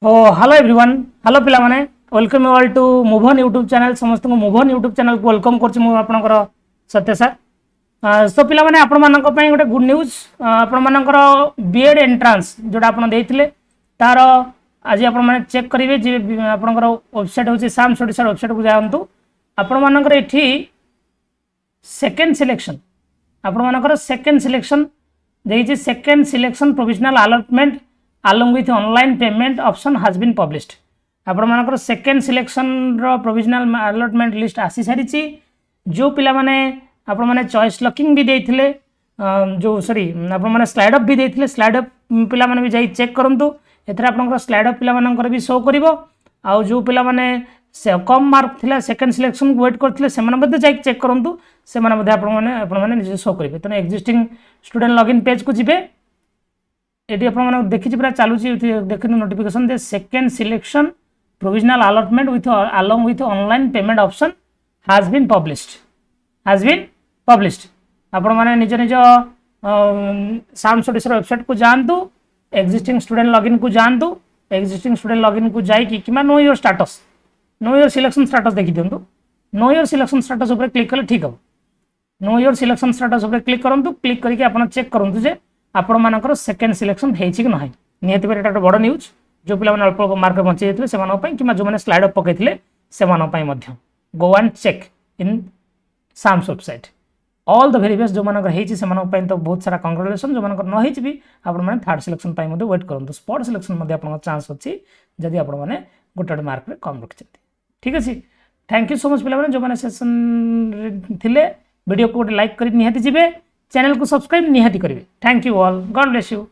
ओ hello everyone hello पिला माने welcome all to move on YouTube channel समस्त को मूव ऑन यूट्यूब चैनल को वेलकम करछि मु आपनकर सत्य सर सो पिला माने आपण मानक पई गोटे गुड न्यूज आपण मानकर बीएड एंट्रेंस जोटा आपण देथिले तार आज आपण माने चेक करिवे जे आपनकर वेबसाइट होछि साम स्टडी सर वेबसाइट को जायंतु आपण मानकर एठी सेकंड सिलेक्शन आपण मानकर सेकंड सिलेक्शन देछि second selection provisional allotment along with online payment option has been published आपण मानकर सेकंड सिलेक्शन रो प्रोविजनल अलॉटमेंट लिस्ट आसी सारी जो पिला माने आपण माने चॉइस लॉकिंग भी देथिले जो सॉरी आपण माने स्लाइड अप भी देथिले स्लाइड अप पिला माने भी जाई चेक करंतु एथरा आपनकर स्लाइड अप पिला मानकर भी शो करिवो आ जो पिला माने से कम मार्क थिला सेकंड सिलेक्शन को वेट करथिले से माने मध्ये जाई चेक करंतु से माने मध्ये आपण माने निजे शो करिवे तने एक्जिस्टिंग स्टूडेंट लॉगिन पेज को जिवे एटी आप देखी पूरा चलू देख नोटिफिकेशन दे second selection provisional allotment with along with online payment option has been published आपण माने निज निज साम स्टडी सर वेबसाइट को जानतु एक्जिस्टिंग स्टूडेंट लॉगिन को जानतु एक्जिस्टिंग स्टूडेंट लॉगिन को जाई कि know your status know your selection status देखि दियंतु नो योर सिलेक्शन स्टेटस ऊपर क्लिक कले ठीक हो नो योर सिलेक्शन स्टेटस ऊपर क्लिक करंतु क्लिक करके आपण चेक करंतु जे आपण मानकर सेकंड सिलेक्शन हेछि कि नाही नियति पर एटा बड़ न्यूज जो पिला माने अल्प मार्क बंची जेतले से मानो पई कि जो माने स्लाइड अप पकेथिले से मानो पई मध्य गो एंड चेक इन साम्स website all the very best जो मानकर हेछि से मानो पई तो बहुत सारा कांग्रेचुलेशन जो मानकर न हेछि भी आपण माने थर्ड सिलेक्शन पई मध्य वेट करंतु स्पॉट सिलेक्शन मध्य आपण चांस अछि जदि आपण माने गोटे मार्क रे कम रखछथि ठीक अछि थैंक यू सो मच पिला माने जो माने सेशन थिले वीडियो को लाइक करी निहाती जिवे चैनल को सब्सक्राइब निहाती करेंगे thank you all God bless you.